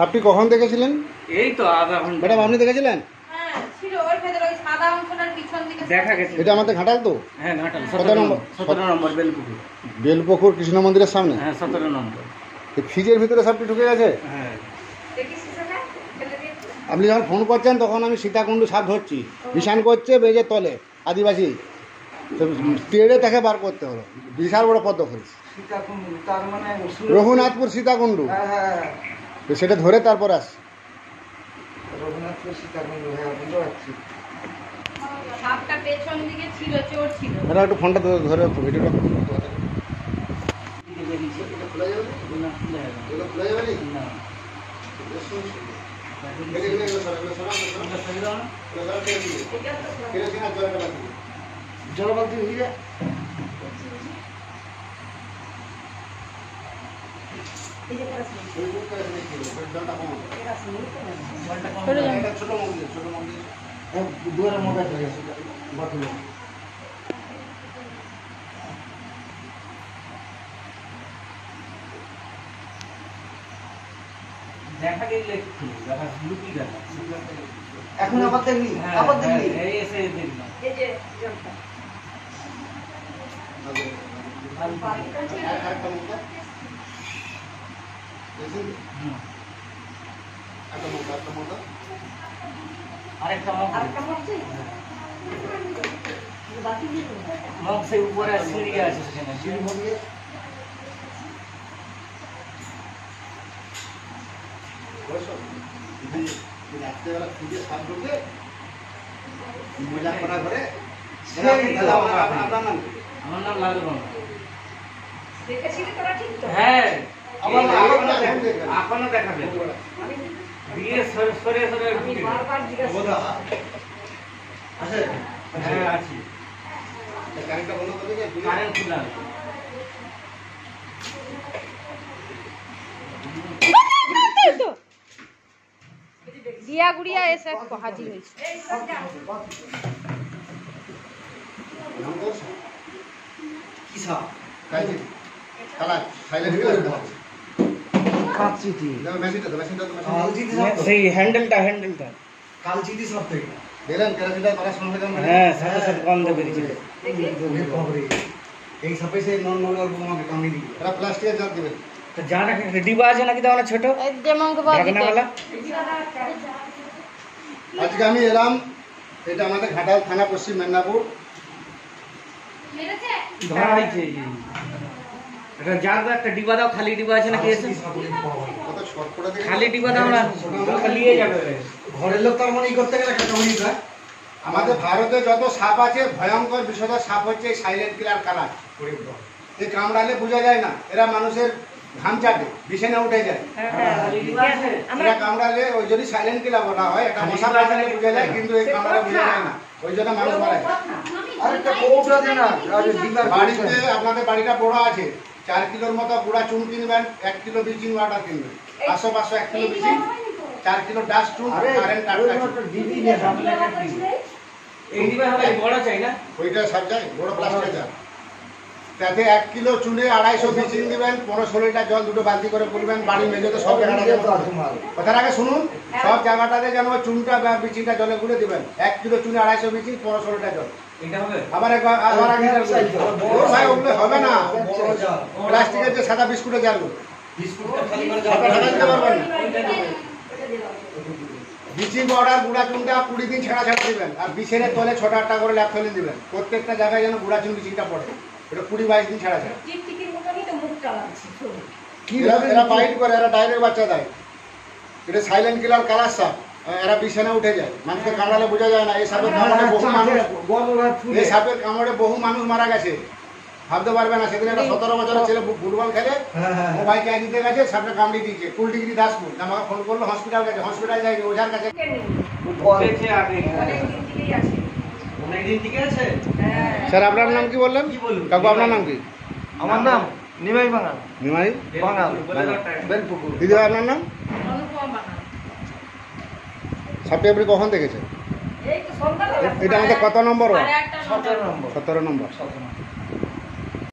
সাপটি কখন দেখেছিলেন? এই তো আধা ঘন্টা। ম্যাডাম আপনি দেখেছিলেন? হ্যাঁ ছিল, ওই ভেতরে ওই সাদা অংশটার পিছন দিকে দেখা গেছে। এটা আমাদের ঘাটাল তো? হ্যাঁ ঘাটাল। কত নম্বর? 17 নম্বর বেলপুকুর। বেলপুকুর কৃষ্ণ মন্দিরের সামনে? হ্যাঁ 17 নম্বর। ফ্রিজের ভিতরে সাপটি ঢুকে গেছে? হ্যাঁ। দেখিস সেটা ফেলে দিয়ে। আপনি যখন ফোন করছেন তখন আমি সীতাকুণ্ডু সাপ ধরছি, বিশান করছে বেজের তলে আদিবাসী, তেড়ে তাকে বার করতে হলো, বিশাল বড় পদ্ম ফুল, সীতাকুণ্ড তার মানে রঘুনাথপুর সীতাকুণ্ডু। হ্যাঁ তো সেটা ধরে তারপর আস। রঘুনাথপুর সীতাকুণ্ড, হ্যাঁ বুঝতে পারছি। সাপটা পেছন দিকে ছিল, চোর ছিল। ম্যাডাম একটু ফোনটা ধরে ভিডিওটা খোলা যাবে না? খোলা যাবে না। জল বালতি হয়ে যায়। ছোট মন্দির দুয়ারে মোবাইল হয়ে গেছে বাথরুমে। দেখা গেলে দেখা লুকি দেখা এখন আবার দেখলি, আবার দেখলি এই এসে দেখলাম এই যে জলটা আরেকটা মুখ, আরেকটা মরছে বাকি দিয়ে মুখ সে উপরে সিঁড়ি আছে, সেখানে সিঁড়ি মুখে রাত্রেবেলা খুঁজে সাপ ঢুকে মজা করা করে। আপনার নাম? আমার নাম লালু রহমান। দেখেছিলি তোরা ঠিক তো? হ্যাঁ এখনো দেখাবে দিয়ে সরে সরে সরে আমি বারবার জিজ্ঞাসা আছে? হ্যাঁ আছি। কারেন্টটা বন্ধ করে দিয়ে কারেন্ট খোলা দিয়া গুড়িয়া এসে হাজির হয়েছে। কি সাপ? কালা সাইলেন্ট হয়ে গেছে। কালচিটি, মেশিনটা তো সেই হ্যান্ডেলটা কালচিটি সব থেকে দেখলেন কেরাসিনটা করার সঙ্গে সঙ্গে হ্যাঁ সাথে সাথে গন্ধ বেরিয়েছিল। এই সাপে সেই নন নগর আমাকে কামড়ে দিল। এরা প্লাস্টিকের জাত দিবেন। তো যা রাখে ডিবা আছে নাকি দাও না ছোট ঢাকনাওয়ালা? আজকে আমি এলাম, এটা আমাদের ঘাটাল থানা, পশ্চিম মেদিনীপুর। ধরা হয়েছে এটা যার একটা ডিবা দাও, খালি ডিবা আছে নাকি এসে কত শর্ট করে দিয়ে খালি ডিবা দাও না, নিয়ে যাবে। ঘরের লোক তার মানে ই করতে গেলে একটা কামড়ি দেয়। আমাদের ভারতে যত সাপ আছে ভয়ঙ্কর বিষধর সাপ হচ্ছে এই সাইলেন্ট কিলার কালার। এই কামড়ালে বোঝা যায় না, এরা মানুষের ঘাম চাটে, বিছানা উঠে যায়। এরা কামড়ালে ওই জন্য সাইলেন্ট কিলার বলা হয়। এটা মশা কামড়ালে বোঝা যায়, কিন্তু এই কামড়ালে বোঝা যায় না, ওই জন্য মানুষ মারা যায়। আরেকটা কৌটা দে না, বাড়িতে আপনাদের বাড়িটা বড় আছে, 4 কিলোর মতো গুঁড়া চুন কিনবেন, 1 কিলো ব্লিচিং পাউডার কিনবেন, 500 1 কিলো ব্লিচিং, 4 কিলো ডাস্ট চুন, কারেন্ট কাটটা এই ডিবা হবে বড় চাই না, ওইটা সব যায় বড় প্লাস্টিকের জার। তাতে 1 কিলো চুনে 250 ব্লিচিং দিবেন, 15-16 লিটার জল, 2 বালতি করে করবেন। বাড়ি মেঝেতে সব জায়গাটাতে কথার আগে শুনুন, সব জায়গাটাতে যেন চুনটা ব্লিচিংটা জলে গুলে দিবেন। 1 কিলো চুনে 250 ব্লিচিং, 15-16 লিটার জল। এটা হবে আবার একবার ভাই ওগুলো হবে না, প্লাস্টিকের যে সাদা বিস্কুটের জারগুলো বিস্কুটটা খালি করে দিতে পারবেন না। ওইটা ব্লিচিং পাউডার গুঁড়া চুনটা 20 দিন ছাড়া ছাড়া দিবেন, আর বিছের তলে 6-8টা করে ল্যাপ ফেলে দিবেন। প্রত্যেকটা জায়গায় যেন গুঁড়া চুন ব্লিচিংটা পড়ে, এটা 20-22 দিন ছাড়া ছাড়া। টিকটিকির মতনই তো মুখটা লাগছে। এরা বাইট করে, এরা ডাইরেক্ট বাচ্চা দেয়। এটা সাইলেন্ট কিলার কালার সাপ, এরা বিছানা উঠে যায়, মানুষকে কামড়ালে বোঝা যায় না। এই সাপের কামড়ে বহু মানুষ, এই সাপের কামড়ে বহু মানুষ মারা গেছে, ভাবতে পারবে না। সেদিন একটা 17 বছরের ছেলে ফুটবল খেলে, ও ভাই কে দিতে গেছে, সাপটা কামড়ে দিয়েছে। কুলডিগ্রি দাসপুর, আমাকে ফোন করলো, হসপিটাল গেছে, হসপিটাল যায়নি, ওঝার কাছে। বলেছে আগে অনেকদিন থেকেই আছে। অনেক দিন থেকে আছে। হ্যাঁ স্যার আপনার নাম কি বললেন? কাকু আপনার নাম কি? আমার নাম নিমাই বাঙাল। নিমাই বাঙাল, বেলপুকুর। দিদি আপনার নাম? অনুপমা বাঙাল। সাপটি আপনি কখন দেখেছেন? এই তো সন্ধ্যাবেলা এটা আমাদের কত নম্বর? 8:30 17 নম্বর। 17 নম্বর।